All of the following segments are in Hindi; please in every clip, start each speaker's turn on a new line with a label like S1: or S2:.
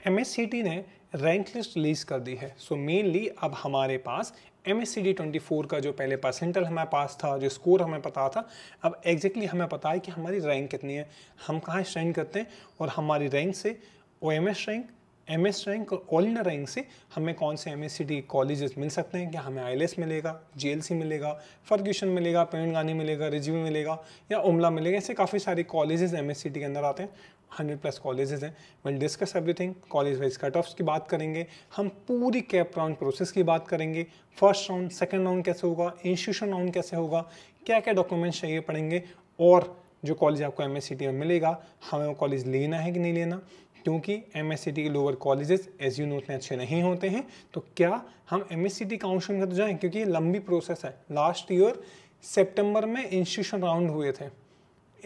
S1: MSCT ने रैंक लिस्ट रिलीज कर दी है। सो मेनली अब हमारे पास MSCT 24 का जो पहले परसेंटल हमारे पास था, जो स्कोर हमें पता था, अब एग्जैक्टली हमें पता है कि हमारी रैंक कितनी है, हम कहाँ स्टैंड करते हैं, और हमारी रैंक से OMS रैंक, MS रैंक और ऑल इंडिया रैंक से हमें कौन से MSCT कॉलेजेस मिल सकते हैं। क्या हमें ILS मिलेगा, GLC मिलेगा, फर्ग्यूसन मिलेगा, पेरेंटगानी मिलेगा, रिजवी मिलेगा या उमला मिलेगा। ऐसे काफ़ी सारे कॉलेजेस MSCT के अंदर आते हैं, 100+ कॉलेजेस हैं। Will discuss everything, college wise cut offs की बात करेंगे, हम पूरी कैप राउंड प्रोसेस की बात करेंगे, फर्स्ट राउंड, सेकंड राउंड कैसे होगा, इंस्टीट्यूशन राउंड कैसे होगा, क्या क्या डॉक्यूमेंट्स चाहिए पड़ेंगे, और जो कॉलेज आपको MSCT में मिलेगा हमें वो कॉलेज लेना है कि नहीं लेना, क्योंकि MSCT के lower colleges as you know उतने अच्छे नहीं होते हैं। तो क्या हम MSCT काउंसलिंग में तो जाएं, क्योंकि ये लंबी प्रोसेस है। लास्ट ईयर सितंबर में इंस्टीट्यूशन राउंड हुए थे,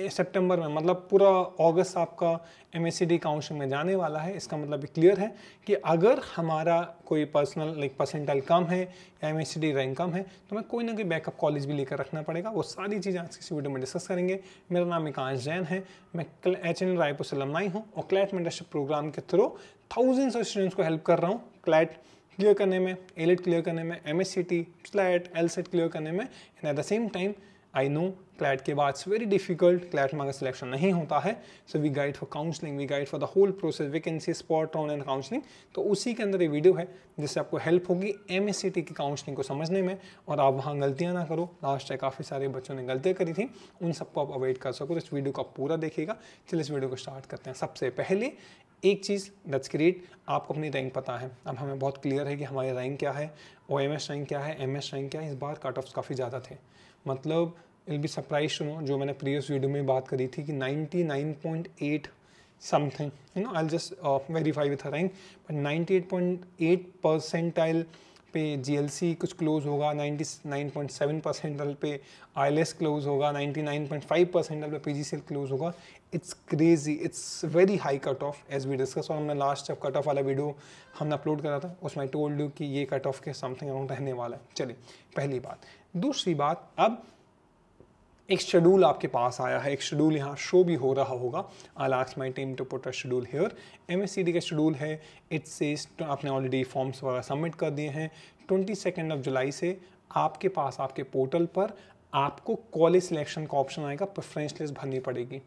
S1: सितंबर में, मतलब पूरा अगस्त आपका MSCT काउंसलिंग में जाने वाला है। इसका मतलब क्लियर है कि अगर हमारा कोई पर्सनल परसेंटाइल कम है या MSCT रैंक कम है तो हमें कोई ना कोई बैकअप कॉलेज भी लेकर रखना पड़ेगा। वो सारी चीज़ें आज की वीडियो में डिस्कस करेंगे। मेरा नाम एकांश जैन है, मैं HNL रायपुर से अलमनाई हूँ और क्लैट मेंटरशिप प्रोग्राम के थ्रू थाउजेंड्स ऑफ स्टूडेंट्स को हेल्प कर रहा हूँ क्लैट क्लियर करने में, एलिट क्लियर करने में, MSCT, स्लैट, LSAT क्लियर करने में। And at the same time I know CLAT के बाद वेरी डिफिकल्ट, क्लैट में अगर सिलेक्शन नहीं होता है, so we guide for counselling, we guide for the whole process, vacancy, spot round and counselling. तो उसी के अंदर ये वीडियो है जिससे आपको हेल्प होगी MSCT की काउंसलिंग को समझने में, और आप वहाँ गलतियाँ ना करो। लास्ट टाइम काफ़ी सारे बच्चों ने गलतियाँ करी थी, उन सबको आप अवॉइड कर सको। तो इस वीडियो को आप पूरा देखिएगा। चलिए इस वीडियो को स्टार्ट करते हैं। सबसे पहले एक चीज़, दैट्स ग्रेट, आपको अपनी रैंक पता है। अब हमें बहुत क्लियर है कि हमारी रैंक क्या है, OMS रैंक क्या है, MS रैंक क्या है। इस बार कट ऑफ्स काफ़ी ज़्यादा थे, मतलब will be surprise to know, जो मैंने प्रीवियस वीडियो में बात करी थी कि 99.8 something, you know, I just verify with rank, but 98.8 percentile पे GLC कुछ क्लोज होगा, 99.7 परसेंटाइल पे ILS क्लोज होगा, 99.5 परसेंटाइल पे PGCL क्लोज होगा। It's crazy, it's very high cut off as we discuss. और हमने लास्ट जब कट ऑफ वाला वीडियो हमने अपलोड करा था उसमें आई टोल्ड यू कि ये कट ऑफ के समथिंग अराउंड रहने वाला है। चलिए पहली बात। दूसरी बात, अब एक शेड्यूल आपके पास आया है, एक शेड्यूल यहाँ शो भी हो रहा होगा। I ask my team to put a schedule here. MSCT का शेड्यूल है, इट सेज, आपने ऑलरेडी फॉर्म्स वगैरह सबमिट कर दिए हैं। 22 जुलाई से आपके पास आपके पोर्टल पर आपको कॉलेज सिलेक्शन का ऑप्शन आएगा, प्रेफरेंस लिस्ट भरनी पड़ेगी।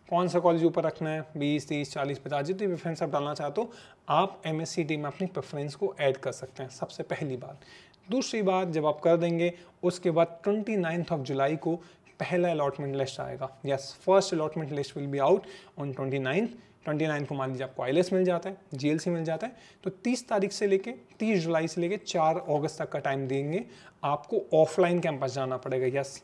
S1: कौन सा कॉलेज ऊपर रखना है, 20, 30, 40, 50 जितनी प्रेफरेंस आप डालना चाहते हो, आप MSCT में अपनी प्रेफरेंस को ऐड कर सकते हैं। सबसे पहली बात। दूसरी बात, जब आप कर देंगे उसके बाद 29 जुलाई को पहला अलॉटमेंट लिस्ट आएगा। Yes, first allotment list will be out on 29 को। मान लीजिए आपको ILS मिल जाता है, GLC मिल जाता है, तो 30 तारीख से लेके 30 जुलाई से लेके 4 अगस्त तक का टाइम देंगे। आपको ऑफलाइन कैंपस जाना पड़ेगा। यस,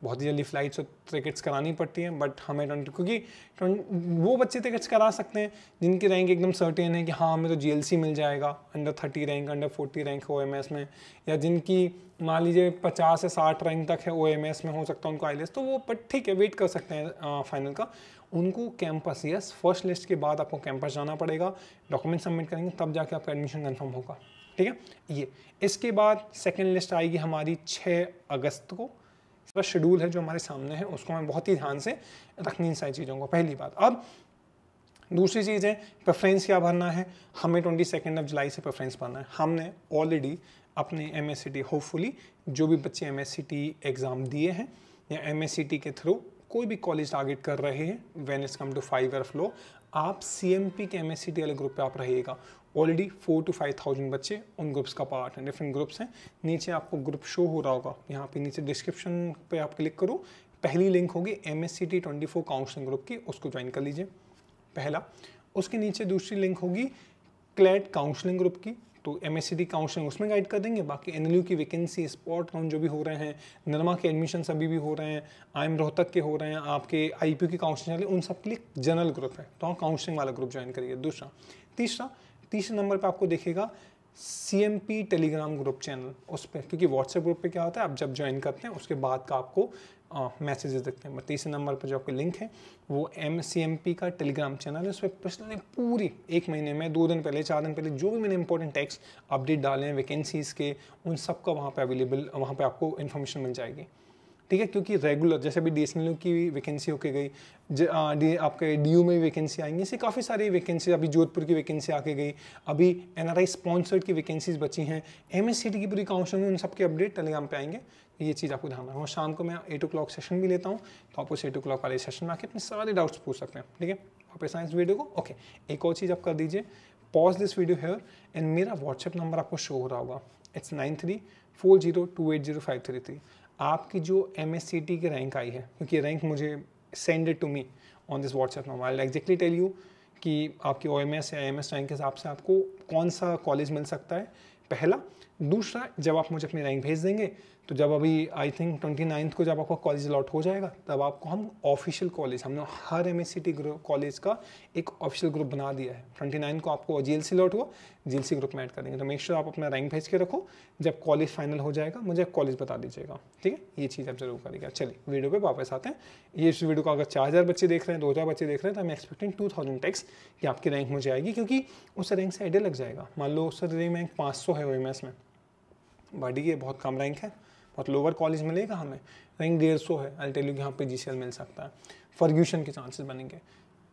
S1: बहुत ही जल्दी फ्लाइट्स और टिकट्स करानी पड़ती हैं, बट हमें क्योंकि वो बच्चे टिकट्स करा सकते हैं जिनकी रैंक एकदम सर्टेन है कि हाँ हमें तो GLC मिल जाएगा, अंडर 30 रैंक, अंडर 40 रैंक है OMS में, या जिनकी मान लीजिए 50 से 60 रैंक तक है OMS में, हो सकता है उनको ILS, तो वो बट ठीक है, वेट कर सकते हैं फाइनल का। उनको कैंपस, यस, फर्स्ट लिस्ट के बाद आपको कैंपस जाना पड़ेगा, डॉक्यूमेंट सबमिट करेंगे, तब जाके आपका एडमिशन कन्फर्म होगा। ठीक है, ये इसके बाद सेकेंड लिस्ट आएगी हमारी 6 अगस्त को। शेड्यूल है जो हमारे सामने है, उसको हमें बहुत ही ध्यान से रखनी इन सारी चीज़ों को। पहली बात। अब दूसरी चीज़ है प्रेफरेंस क्या भरना है। हमें 22 जुलाई से प्रेफरेंस भरना है। हमने ऑलरेडी अपने MSCT, होपफुली जो भी बच्चे MSCT एग्ज़ाम दिए हैं या MSCT के थ्रू कोई भी कॉलेज टारगेट कर रहे हैं, when it's come to 5 year flow, आप CMP के MSCT वाले ग्रुप पे आप रहिएगा। ऑलरेडी 4 to 5,000 बच्चे उन ग्रुप्स का पार्ट हैं, डिफरेंट ग्रुप्स हैं। नीचे आपको ग्रुप शो हो रहा होगा, यहाँ पे नीचे डिस्क्रिप्शन पे आप क्लिक करो, पहली लिंक होगी MSCT 24 काउंसलिंग ग्रुप की, उसको ज्वाइन कर लीजिए, पहला। उसके नीचे दूसरी लिंक होगी क्लैट काउंसलिंग ग्रुप की, तो MSCT काउंसलिंग उसमें गाइड कर देंगे। बाकी NLU की वैकेंसी, स्पॉट राउंड जो भी हो रहे हैं, निरमा के एडमिशन अभी भी हो रहे हैं, IIM रोहतक के हो रहे हैं, आपके IPU की काउंसलिंग चल रही है, उन सब के लिए जनरल ग्रुप है, तो काउंसलिंग वाला ग्रुप ज्वाइन करिए। दूसरा। तीसरे नंबर पे आपको दिखेगा CMP टेलीग्राम ग्रुप चैनल, उस पर, क्योंकि व्हाट्सएप ग्रुप पे क्या होता है, आप जब ज्वाइन करते हैं उसके बाद का आपको मैसेजेस दिखते हैं। तीसरे नंबर पर जो आपकी लिंक है वो CMP का टेलीग्राम चैनल है। उस पर पिछले पूरी 1 महीने में 2 दिन पहले, 4 दिन पहले जो भी मैंने इंपॉर्टेंट टेक्स्ट अपडेट डाले हैं वैकेंसीज़ के, उन सब का वहाँ पे अवेलेबल, वहाँ पे आपको इन्फॉर्मेशन मिल जाएगी। ठीक है, क्योंकि रेगुलर जैसे अभी DSNL की वैकेंसी होके गई, आपके DU में भी वैकेंसी आएंगी, ऐसे काफ़ी सारी वैकेंसी, अभी जोधपुर की वैकेंसी आके गई, अभी NRI स्पॉन्सर्ड की वैकेंसीज बची हैं, MSCT की पूरी काउंसलिंग, उन सब के अपडेट टेलीग्राम पे आएंगे। ये चीज़ आपको ध्यान रखना। शाम को मैं 8 o'clock सेशन भी लेता हूँ, तो आप उस 8 o'clock वाले सेशन में आके अपने सारे डाउट्स पूछ सकते हैं। ठीक है, वापस आए इस वीडियो को। ओके, एक और चीज़ आप कर दीजिए, pause this video hair and मेरा व्हाट्सएप नंबर आपको शो हो रहा होगा, इट्स 9340280533। आपकी जो MSCT की रैंक आई है, क्योंकि रैंक मुझे send it to me on this WhatsApp number, I exactly tell you कि आपकी OMS या MS रैंक के हिसाब से आपको कौन सा कॉलेज मिल सकता है, पहला। दूसरा, जब आप मुझे अपनी रैंक भेज देंगे, तो जब अभी आई थिंक 29 को जब आपका कॉलेज अलॉट हो जाएगा, तब आपको हम ऑफिशियल कॉलेज, हमने हर MSCT ग्रुप कॉलेज का एक ऑफिशियल ग्रुप बना दिया है। 29 को आपको GLC अलॉट हुआ, GLC ग्रुप में ऐड कर देंगे। तो मेक श्योर आप अपना रैंक भेज के रखो, जब कॉलेज फाइनल हो जाएगा मुझे कॉलेज बता दीजिएगा। ठीक है, ये चीज़ आप जरूर करिएगा। चलिए वीडियो पे वापस आते हैं। ये इस वीडियो को अगर 4000 बच्चे देख रहे हैं, 2000 बच्चे देख रहे हैं, तो मैं एक्सपेक्टिंग 2000 टेक्स कि आपकी रैंक मुझे आएगी, क्योंकि उस रैंक से आइडिया लग जाएगा। मान लो सर रैंक 500 है OMS में, बड़ी ये बहुत कम रैंक है, बहुत लोअर कॉलेज मिलेगा हमें, रैंक 150 है, आई टेल यू कि यहाँ पे GCL मिल सकता है, फर्ग्यूशन के चांसेस बनेंगे।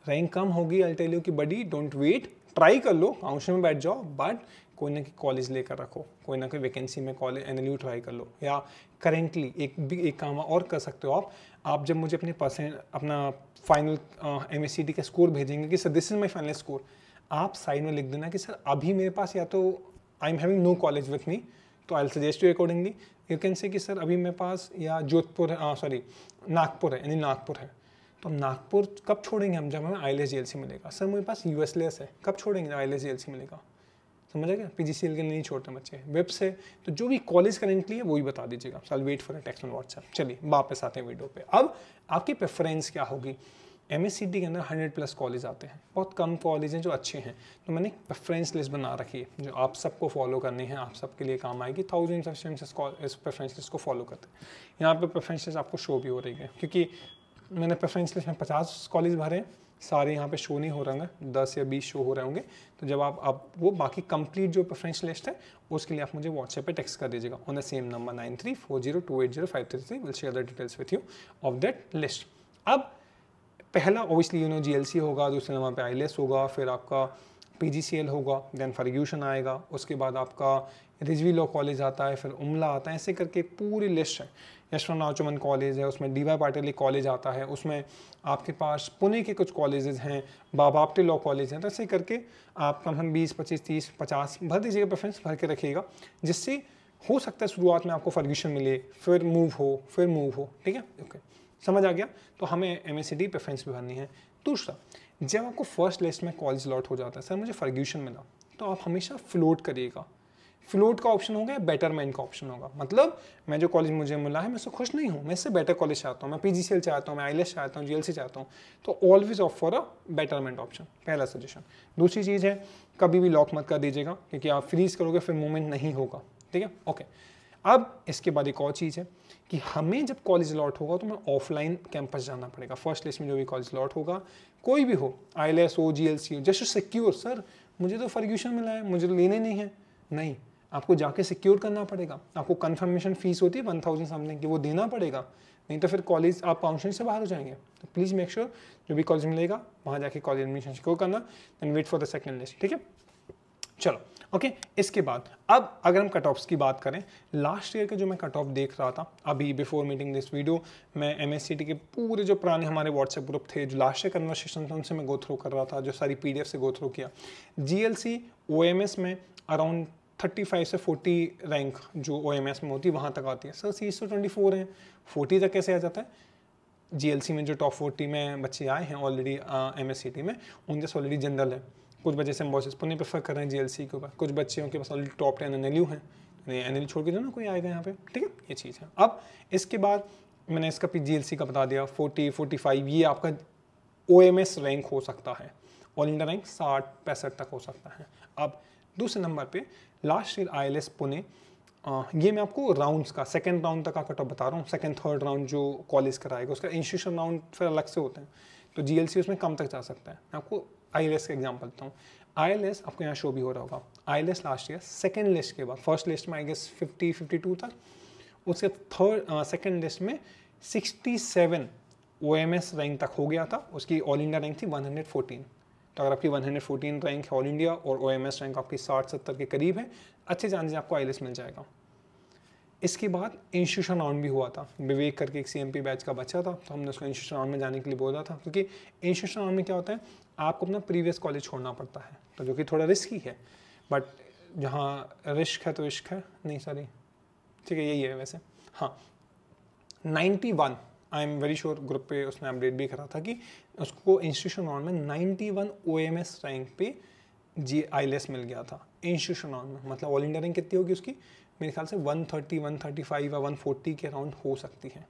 S1: रैंक कम होगी, आई टेल यू कि बड़ी डोंट वेट, ट्राई कर लो, काउंसिल में बैठ जाओ, बट कोई ना कोई कॉलेज लेकर रखो, कोई ना कोई वैकेंसी में कॉलेज NLU ट्राई कर लो। या करेंटली एक काम और कर सकते हो आप जब मुझे अपना फाइनल MSCT का स्कोर भेजेंगे कि sir this is my final score, आप साइड में लिख देना कि सर अभी मेरे पास या तो I am having no college with me, तो I will suggest you accordingly. You can say कि सर अभी मेरे पास या जोधपुर है, सॉरी नागपुर है, यानी नागपुर है, तो हम नागपुर कब छोड़ेंगे हम, जब हमें IELTS GLC मिलेगा। सर मेरे पास USLS है, कब छोड़ेंगे जब IELTS GLC मिलेगा, समझ आ गया। PGCL के लिए नहीं छोड़ते बच्चे, वेब से, तो जो भी कॉलेज करेंटली है वही बता दीजिएगा। So I wait for a text on WhatsApp. चलिए वापस आते हैं वीडियो पे। अब आपकी प्रेफरेंस क्या होगी। MSCT के अंदर 100+ कॉलेज आते हैं, बहुत कम कॉलेज हैं जो अच्छे हैं, तो मैंने एक प्रेफरेंस लिस्ट बना रखी है जो आप सबको फॉलो करनी है, आप सबके लिए काम आएगी। 1000 ऑफ स्टूडेंट्स इस प्रेफरेंस लिस्ट को फॉलो करते हैं। यहाँ पे प्रेफरेंस लिस्ट आपको शो भी हो रही है, क्योंकि मैंने प्रेफरेंस लिस्ट में 50 कॉलेज भरे हैं, सारे यहाँ पे शो नहीं हो रहे हैं, 10 या 20 शो हो रहे होंगे। तो जब आप वो बाकी कंप्लीट जो प्रेफरेंस लिस्ट है उसके लिए आप मुझे व्हाट्सएप पे टेक्स्ट कर दीजिएगा on the same number 9340280533। Will share the details with you of that list. अब पहला ऑब्वियसली GLC होगा, दूसरे नंबर पे IELTS होगा, फिर आपका PGCL होगा, देन फर्ग्यूशन आएगा, उसके बाद आपका रिजवी लॉ कॉलेज आता है, फिर उमला आता है, ऐसे करके एक पूरी लिस्ट है। यशवंतराव चौहान कॉलेज है, उसमें DY पाटिल कॉलेज आता है, उसमें आपके पास पुणे के कुछ कॉलेजेस हैं, बाबा आपटे लॉ कॉलेज हैं। तो ऐसे करके आप कम हम 20, 25, 30, 50 भर दीजिएगा, प्रेफरेंस भर के रखिएगा, जिससे हो सकता है शुरुआत में आपको फर्ग्यूशन मिले, फिर मूव हो। ठीक है, ओके, समझ आ गया। तो हमें MSCT प्रेफरेंस भी भरनी है। दूसरा, जब आपको फर्स्ट लिस्ट में कॉलेज अलॉट हो जाता है, सर मुझे फर्ग्यूशन मिला, तो आप हमेशा फ्लोट करिएगा। फ्लोट का ऑप्शन होगा या बेटरमेंट का ऑप्शन होगा, मतलब मैं जो कॉलेज मुझे मिला है मैं इससे खुश नहीं हूँ, मैं इससे बेटर कॉलेज चाहता हूँ, मैं PGCL चाहता हूँ, मैं IELTS चाहता हूँ, GLC चाहता हूँ, तो always of for a betterment option, पहला सजेशन। दूसरी चीज़ है, कभी भी लॉक मत कर दीजिएगा, क्योंकि आप फ्रीज करोगे फिर मूवमेंट नहीं होगा। ठीक है, ओके। अब इसके बाद एक और चीज़ है कि हमें जब कॉलेज अलॉट होगा तो हमें ऑफलाइन कैंपस जाना पड़ेगा। फर्स्ट लिस्ट में जो भी कॉलेज अलॉट होगा, कोई भी हो, IELTS हो, GLC हो, जस्ट सिक्योर, सर मुझे तो फर्ग्यूशन मिला है, मुझे तो लेने नहीं है, नहीं, आपको जाके सिक्योर करना पड़ेगा। आपको कंफर्मेशन फीस होती है 1000 समथिंग की, वो देना पड़ेगा, नहीं तो फिर कॉलेज आप काउंसलिंग से बाहर हो जाएंगे। तो प्लीज़ मेक श्योर जो भी कॉलेज मिलेगा वहाँ जाके कॉलेज एडमिशन सिक्योर करना, then wait for the second list. ठीक है, चलो ओके। इसके बाद अब अगर हम कट ऑफ्स की बात करें, लास्ट ईयर का जो मैं कट ऑफ देख रहा था अभी बिफोर मीटिंग दिस वीडियो, मैं MSCT के पूरे जो पुराने हमारे व्हाट्सएप ग्रुप थे, जो लास्ट ईयर कन्वर्सेशन थे, उनसे मैं गो थ्रू कर रहा था, जो सारी PDF से गो थ्रू किया। GLC OMS में अराउंड 35 से 40 रैंक जो OMS में होती है वहाँ तक आती है। सर सीट्स तो 24 हैं, 40 तक कैसे आ जाता है। GLC में जो टॉप 40 में बच्चे आए हैं ऑलरेडी MSCT में, उनके पास ऑलरेडी जनरल है। कुछ बच्चे सिम्बोसिस पुणे प्रेफर कर रहे हैं GLC के ऊपर, कुछ बच्चों के पास ऑलरेडी टॉप 10 NLU हैं, NLU छोड़ के जो ना कोई आएगा यहाँ पे। ठीक है, ये चीज़ है। अब इसके बाद मैंने इसका GLC का बता दिया, 40, 45 ये आपका OMS रैंक हो सकता है, ऑल इंडिया रैंक 60-65 तक हो सकता है। अब दूसरे नंबर पे लास्ट ईयर IELTS पुणे, ये मैं आपको राउंड्स का सेकंड राउंड तक का कट ऑफ बता रहा हूँ। सेकंड थर्ड राउंड जो कॉलेज कराएगा उसका इंस्टीट्यूशन राउंड फिर अलग से होते हैं, तो GLC उसमें कम तक जा सकता है। मैं आपको IELTS का एग्जांपल देता हूँ। IELTS आपको यहाँ शो भी हो रहा होगा, IELTS last year second list के बाद, फर्स्ट लिस्ट में आई गेस 50-52 तक, उसके थर्ड सेकंड लिस्ट में 67 OMS रैंक तक हो गया था, उसकी ऑल इंडिया रैंक थी 114। तो अगर आपकी 114 रैंक है ऑल इंडिया और OMS रैंक आपकी 60-70 के करीब है, अच्छे चांसेस आपको IELTS मिल जाएगा। इसके बाद इंस्टीट्यूशन राउंड भी हुआ था। विवेक करके एक CMP बैच का बच्चा था, तो हमने उसको इंस्टीट्यूशन राउंड में जाने के लिए बोला था, क्योंकि इंस्टीट्यूशन राउंड में क्या होता है, आपको अपना प्रीवियस कॉलेज छोड़ना पड़ता है, तो जो कि थोड़ा रिस्की है, बट जहाँ रिस्क है तो इश्क है, नहीं सॉरी ठीक है यही है वैसे। हाँ 91 I am very sure, group पे उसने अपडेट भी करा था कि उसको इंस्टीट्यूशन राउंड में 91 OMS रैंक पे IELTS मिल गया था इंस्टीट्यूशन राउंड में। मतलब ऑल इंडिया रैंक कितनी होगी उसकी, मेरे ख्याल से 130, 135 या 140 के अराउंड हो सकती है।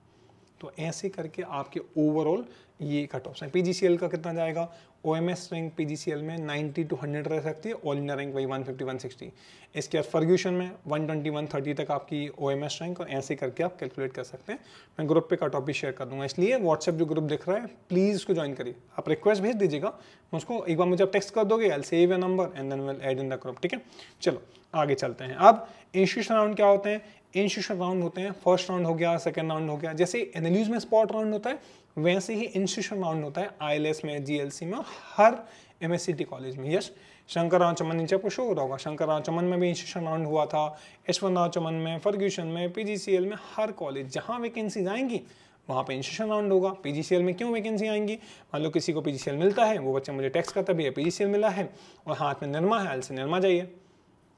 S1: तो ऐसे करके आपके ओवरऑल ये कट ऑफ है। PGCL का कितना जाएगा, OMS रैंक PGCL में 90 to 100 रह सकती है, ऑल इंडिया रैंक वही 150, 160। इसके बाद फर्ग्यूशन में 120, 130 तक आपकी OMS रैंक, और ऐसे करके आप कैलकुलेट कर सकते हैं। मैं ग्रुप पे कट ऑफ भी शेयर कर दूंगा, इसलिए व्हाट्सएप जो ग्रुप दिख रहा है प्लीज़ उसको ज्वाइन करिए। आप रिक्वेस्ट भेज दीजिएगा उसको, एक बार मुझे आप टेक्स्ट कर दोगे, I will save your number and then will add in the group, ठीक है। चलो आगे चलते हैं। अब इंस्टीट्यूशन राउंड क्या होते हैं, इंस्टीट्यूशन राउंड होते हैं, फर्स्ट राउंड हो गया, सेकंड राउंड हो गया, जैसे एनएलयूज में स्पॉट राउंड होता है वैसे ही इंस्टीट्यूशन राउंड होता है IELTS में, GLC में और हर MSCT कॉलेज में। यस, शंकरराव चमन नीचे आपको शो हो रहा होगा, शंकरराव चमन में भी इंस्टीट्यूशन राउंड हुआ था, यशवंत राव चमन में, फर्ग्यूसन में, PGCL में, हर कॉलेज जहाँ वैकेंसीज आएंगी वहाँ पे इंस्टीट्यूशन राउंड होगा। PGCL में क्यों वैकेंसी आएंगी, मान लो किसी को PGCL मिलता है, वो बच्चा मुझे टेक्स्ट करता भी है PGCL मिला है और हाथ में निर्मा है, IELTS से निर्मा जाइए,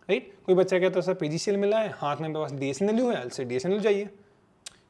S1: राइट। कोई बच्चा कहता है सर PGCL मिला है, हाथ में पास DSNLU है, IELTS से DSNLU जाइए।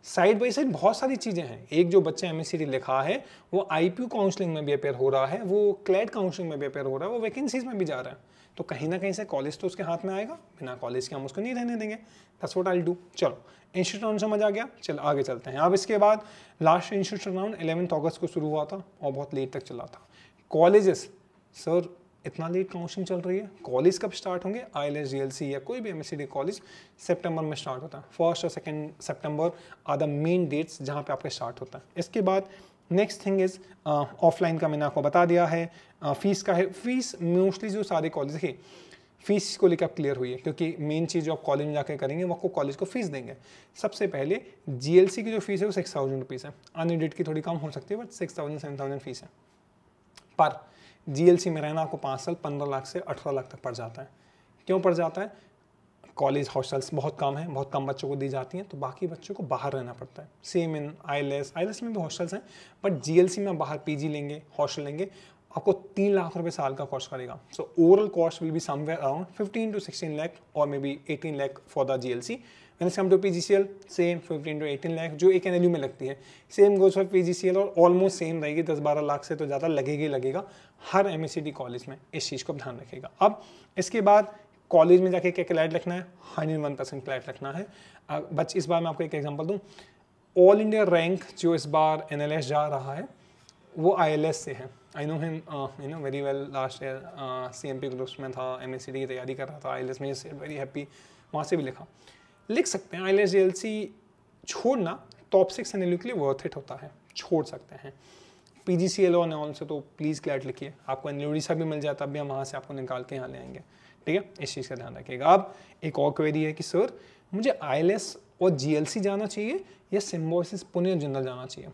S1: साइड बाई साइड बहुत सारी चीज़ें हैं। एक जो बच्चा MSCT लिखा है वो IPU काउंसलिंग में भी अपेयर हो रहा है, वो क्लैड काउंसलिंग में भी अपेयर हो रहा है, वो वैकेंसीज में भी जा रहा है, तो कहीं ना कहीं से कॉलेज तो उसके हाथ में आएगा, बिना कॉलेज के हम उसको नहीं रहने देंगे। That's what I will do. चलो इंस्टीट्यूट राउंड समझ आ गया, चलो आगे चलते हैं। अब इसके बाद लास्ट इंस्टीट्यूट राउंड 11 अगस्त को शुरू हुआ था और बहुत लेट तक चला था। कॉलेजेस, सर इतना लेट काउंसलिंग चल रही है, कॉलेज कब स्टार्ट होंगे, IELTS GLC या कोई भी MSCT कॉलेज सितंबर में स्टार्ट होता है। 1 और 2 सितंबर आर द मेन डेट्स जहाँ पे आपका स्टार्ट होता है। इसके बाद नेक्स्ट थिंग इज ऑफलाइन का मैंने आपको बता दिया है। फीस का है, फीस मोस्टली जो सारे कॉलेज है फीस को लेकर आप क्लियर हुई है, क्योंकि मेन चीज़ जो आप कॉलेज में जाकर करेंगे वो आपको कॉलेज को फीस देंगे। सबसे पहले GLC की जो फीस है वो 6000 रुपीज़ है, अनएडेड की थोड़ी कम हो सकती है बट 6000 7000 फीस है। पर GLC में रहना आपको 5 साल 15 लाख से 18 लाख तक पड़ जाता है। क्यों पड़ जाता है, कॉलेज हॉस्टल्स बहुत कम है, बहुत कम बच्चों को दी जाती हैं, तो बाकी बच्चों को बाहर रहना पड़ता है। सेम इन IELTS में भी हॉस्टल्स हैं, बट GLC में बाहर PG लेंगे, हॉस्टल लेंगे, आपको 3 लाख रुपए साल का कॉस्ट करेगा। So overall cost will be somewhere around 15 to 16 lakh और maybe 18 lakh for the GLC। When it comes to PGCL, same 15 to 18 lakh जो एक NLU में लगती है, सेम गोज फॉर PGCL और ऑलमोस्ट सेम रहेगी, 10-12 लाख से तो ज़्यादा लगेगा ही लगेगा हर MSCT कॉलेज में। इस चीज़ को ध्यान रखिएगा। अब इसके बाद कॉलेज में जाके क्या क्लैट रखना है, 101% क्लैट रखना है। बस इस बार मैं आपको एक एग्जांपल दूं, ऑल इंडिया रैंक जो इस बार NLS जा रहा है वो ILS से है। I know him very well, last year CMP groups में था, MSCT की तैयारी कर रहा था, ILS में वेरी हैप्पी, वहाँ से भी लिख सकते हैं। IELTS GLC छोड़ना टॉप 6 NLU के लिए वर्थ इट होता है, छोड़ सकते हैं। PGCL और ऑल से तो प्लीज़ क्लैट लिखिए, आपको NLU सा भी मिल जाता, अभी हम वहाँ से आपको निकाल के यहाँ ले आएंगे, ठीक है। इस चीज़ का ध्यान रखिएगा। अब एक और क्वेरी है कि सर मुझे IELTS और GLC जाना चाहिए या सिम्बोसिस पुणे जनरल जाना चाहिए।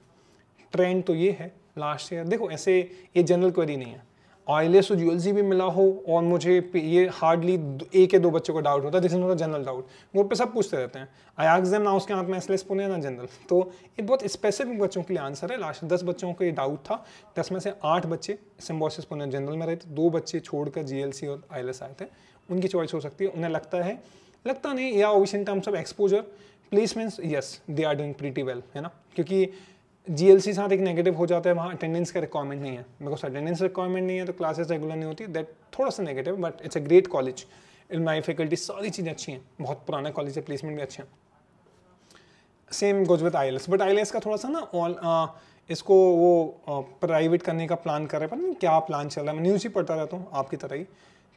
S1: ट्रेंड तो ये है लास्ट ईयर, देखो ऐसे ये जनरल क्वेरी नहीं है, IELTS और GLC भी मिला हो और मुझे ये हार्डली 1 या 2 बच्चों को डाउट होता है, this is not a general doubt. Group पे सब पूछते रहते हैं, आई आस्क देम ना उसके हाथ में SLS पुणे ना जनरल, तो ये बहुत स्पेसिफिक बच्चों के लिए आंसर है। लास्ट 10 बच्चों को ये डाउट था, 10 में से 8 बच्चे सिम्बोसिस पुणे जनरल में रहे थे, 2 बच्चे छोड़कर GLC और IELTS आए थे। उनकी चॉइस हो सकती है, उन्हें लगता नहीं, या obviously in terms of exposure placements yes they are doing pretty well, है ना। क्योंकि GLC साथ एक नेगेटिव हो जाता है, वहाँ अटेंडेंस का रिक्वायरमेंट नहीं है, बिकॉज अटेंडेंस रिक्वायरमेंट नहीं है तो क्लासेस रेगुलर नहीं होती, दैट थोड़ा सा negative, but it's a great college, my faculty सारी चीज़ें अच्छी हैं, बहुत पुराना कॉलेज है, प्लेसमेंट भी अच्छे हैं। Same goes with IELTS, but IELTS का थोड़ा सा ना इसको वो प्राइवेट करने का प्लान कर रहे हैं, पर नहीं क्या प्लान चल रहा है, मैं न्यूज़ ही पढ़ता रहता हूँ आपकी तरह ही,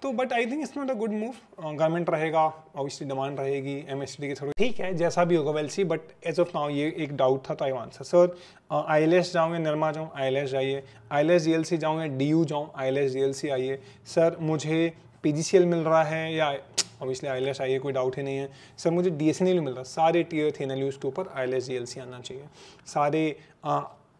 S1: तो but I think it's not a good move. Government रहेगा, ऑब्वियसली डिमांड रहेगी MSCT की थोड़ी, ठीक है जैसा भी होगा well see, but as of now ये एक डाउट था तो आई आंसर। सर IELTS जाऊँ या निर्मा जाऊँ, IELTS जाइए, IELTS GLC जाऊँ या DU जाऊँ, IELTS GLC आइए। सर मुझे PGCL मिल रहा है या ऑब्वियसली IELTS आई है, कोई डाउट ही नहीं है। सर मुझे DSE नहीं मिल रहा, सारे टियर थे NLUs के ऊपर IELTS GLC आना चाहिए। सारे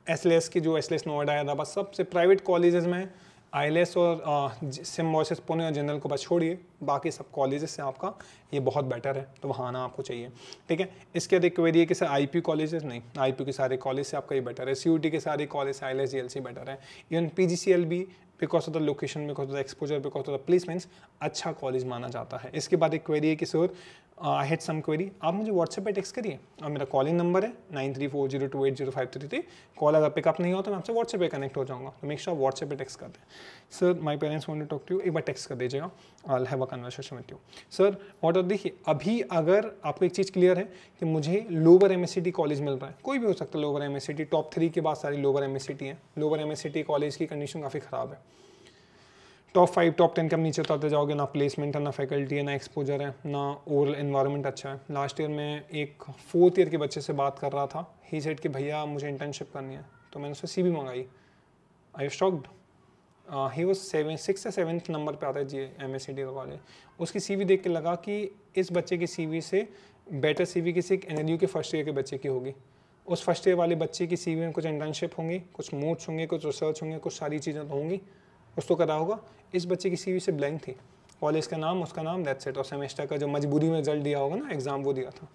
S1: SLS के जो SLS नोएडा हैदराबाद सबसे प्राइवेट कॉलेजेस में IELTS और सिम्बोसिस पुणे और जनरल को बस छोड़िए, बाकी सब कॉलेजेस से आपका ये बहुत बेटर है, तो वहाँ आना आपको चाहिए। ठीक है, इसके बाद एक क्वेरी है कि सर IP कॉलेजेस, नहीं, IP के सारे कॉलेज से आपका ये बेटर है। CUT के सारे कॉलेज से IELTS GLC बेटर है। इवन PGCL भी because of the location, because of the exposure, because of the placements अच्छा कॉलेज माना जाता है। इसके बाद एक क्वेरी है कि sir I had some query, आप मुझे व्हाट्सएप पे टेक्स्ट करिए, और मेरा कॉलिंग नंबर है 9340280533। कॉल अगर पिकअप नहीं हो तो मैं आपसे व्हाट्सएप पे कनेक्ट हो जाऊंगा, तो मेक श्योर व्हाट्सएप पे टेक्स्ट कर दें। Sir my parents want to talk to you, एक बार टेक्स्ट कर दीजिएगा, I will have a conversation with you. Sir what are, देखिए अभी अगर आपको एक चीज़ क्लियर है कि मुझे लोअर MSCT कॉलेज मिल रहा है, कोई भी हो सकता है लोअर MSCT, टॉप 3 के बाद सारी लोअर MSCT है। लोअर MSCT कॉलेज की कंडीशन काफ़ी ख़राब है, टॉप 5 टॉप 10 के हम नीचे उतरते जाओगे, ना प्लेसमेंट है, ना फैकल्टी है, ना एक्सपोजर है, ना ओवरऑल एनवायरनमेंट अच्छा है। लास्ट ईयर में एक 4th ईयर के बच्चे से बात कर रहा था, ही सेड कि भैया मुझे इंटर्नशिप करनी है, तो मैंने उससे CV मंगाई। आई शॉक्ड, ही वॉज 6th या 7th नंबर पे आता है जी MSCT का कॉलेज। उसकी CV देख के लगा कि इस बच्चे की CV से बेटर CV किसी NLU के फर्स्ट ईयर के बच्चे की होगी। उस फर्स्ट ईयर वाले बच्चे की CV में कुछ इंटर्नशिप होंगी, कुछ मोड्स होंगे, कुछ रिसर्च होंगे, कुछ सारी चीज़ें तो होंगी, उस तो करा होगा। इस बच्चे की CV से ब्लैंक थी, कॉलेज का नाम, उसका नाम, दैट्स इट, और सेमेस्टर का जो मजबूरी में रिजल्ट दिया होगा ना एग्जाम, वो दिया था।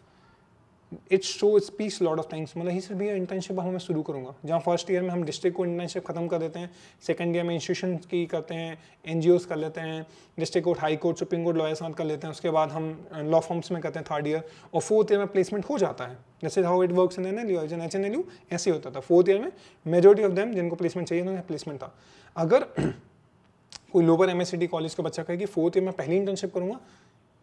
S1: It show speaks lot of things. मतलब ही सर भैया इंटर्नशिप हम मैं शुरू करूँगा, जहाँ फर्स्ट ईयर में हम डिस्ट्रिक्ट को इंटर्नशिप खत्म कर देते हैं, सेकंड ईयर में इंस्टीट्यूशन की करते हैं, NGOs कर लेते हैं, district court, high court, supreme court lawyer साथ कर लेते हैं, उसके बाद हम लॉ फॉर्म्स में करते हैं थर्ड ईयर, और 4th ईयर में प्लेसमेंट हो जाता है। जैसे how it works in HNLU ऐसे ही होता था। 4th ईयर में मेजोरिटी ऑफ देम जिनको प्लेसमेंट चाहिए उन्होंने प्लेसमेंट था। अगर कोई लोअर MSCT कॉलेज का बच्चा कहे कि 4th ईयर में पहली इंटर्नशिप करूँगा,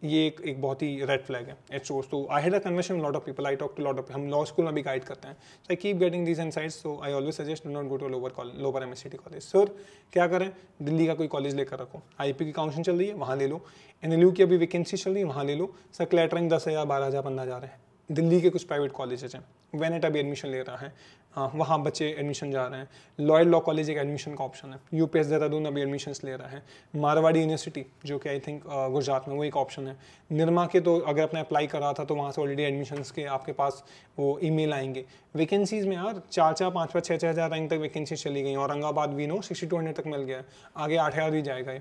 S1: ये एक बहुत ही रेड फ्लैग है। इट शोज, तो I had a conversation lot of people, I talk to lot of, हम लॉ स्कूल में भी गाइड करते हैं, so I keep getting these insights, so I always suggest do not go to lower MSCT college. Sir क्या करें, दिल्ली का कोई कॉलेज लेकर रखो, IP की काउंसिलिंग चल रही है वहाँ ले लो, NLU की अभी वैकेंसी चल रही है वहाँ ले लो। सर क्लैटरिंग 10,000 12,000 15,000 है। दिल्ली के कुछ प्राइवेट कॉलेजेस हैं, वेनेटा भी एडमिशन ले रहा है, वहाँ बच्चे एडमिशन जा रहे हैं। लॉयल लॉ कॉलेज एक एडमिशन का ऑप्शन है, UPS देहरादून अभी एडमिशन्स ले रहा है। मारवाड़ी यूनिवर्सिटी जो कि आई थिंक गुजरात में, वो एक ऑप्शन है। निर्मा के तो अगर आपने अप्लाई करा था तो वहाँ से ऑलरेडी एडमिशन्स के आपके पास वो ईमेल आएंगे। वैकेंसीज़ में यार 4-4, 5-5, 6-6 हज़ार रैंक तक वैकेंसी चली गई। औरंगाबाद भी 6200 तक मिल गया है, आगे 8,000 भी जाएगा।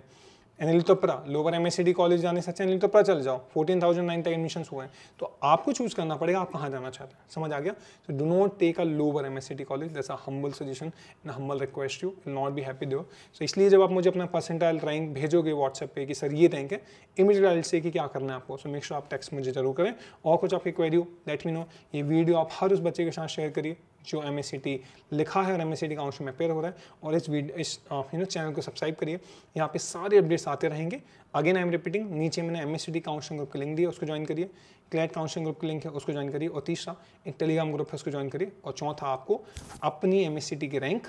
S1: NLU तपरा, लोअर MSCT कॉलेज जाने से अच्छा NLU तपरा चल जाओ, 14,009 तक एडमिशन्स हुए हैं। तो आपको चूज़ करना पड़ेगा आप कहाँ जाना चाहते हैं, समझ आ गया। So do not take a lower MSCT college, that's a humble suggestion and humble request, you will not be happy there. So इसलिए जब आप मुझे अपना परसेंटाइल रैंक भेजोगे व्हाट्सएप पे कि सर ये रैंक है, इमीडिएट आई विल से कि क्या करना है आपको। सो मेक श्योर आप टेक्स्ट मुझे जरूर करें, और कुछ आपकी क्वेरी हो लेट मी नो। ये वीडियो आप हर उस बच्चे के साथ शेयर करिए जो MSCT लिखा है और MSCT काउंसिल में अपेयर हो रहा है, और इस चैनल को सब्सक्राइब करिए, यहाँ पे सारे अपडेट्स आते रहेंगे। अगेन आई एम रिपीटिंग, नीचे मैंने MSCT काउंसिलिंग ग्रुप का लिंक दिया, उसको ज्वाइन करिए। क्लैट काउंसिलिंग ग्रुप का लिंक है, उसको ज्वाइन करिए। और तीसरा एक टेलीग्राम ग्रुप है, उसको ज्वाइन करिए। और चौथा आपको अपनी MSCT की रैंक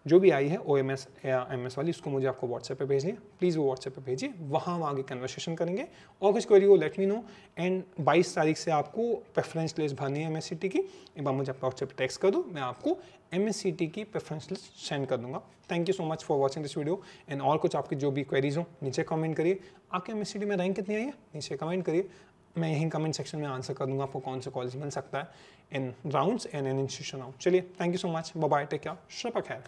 S1: जो भी आई है OMS या MS वाली, उसको मुझे आपको व्हाट्सएप पे भेजनी है, प्लीज़ वो व्हाट्सएप पे भेजिए, वहाँ हम आगे कन्वर्सेशन करेंगे। और कुछ क्वेरी हो लेट मी नो। एंड 22 तारीख से आपको प्रेफरेंस लिस्ट भरनी है MSCT की, एक बार मुझे आपका व्हाट्सएप पे टेक्स्ट कर दो, मैं आपको MSCT की प्रेफरेंस लिस्ट सेंड कर दूंगा। Thank you so much for watching this video. And और कुछ आपकी जो भी क्वेरीज हो नीचे कमेंट करिए। आपके MSCT में रैंक कितनी आई है नीचे कमेंट करिए, मैं यहीं कमेंट सेक्शन में आंसर कर दूंगा आपको कौन से कॉलेज मिल सकता है in rounds and in institution round. चलिए, thank you so much, bye bye, take care, शब खैर।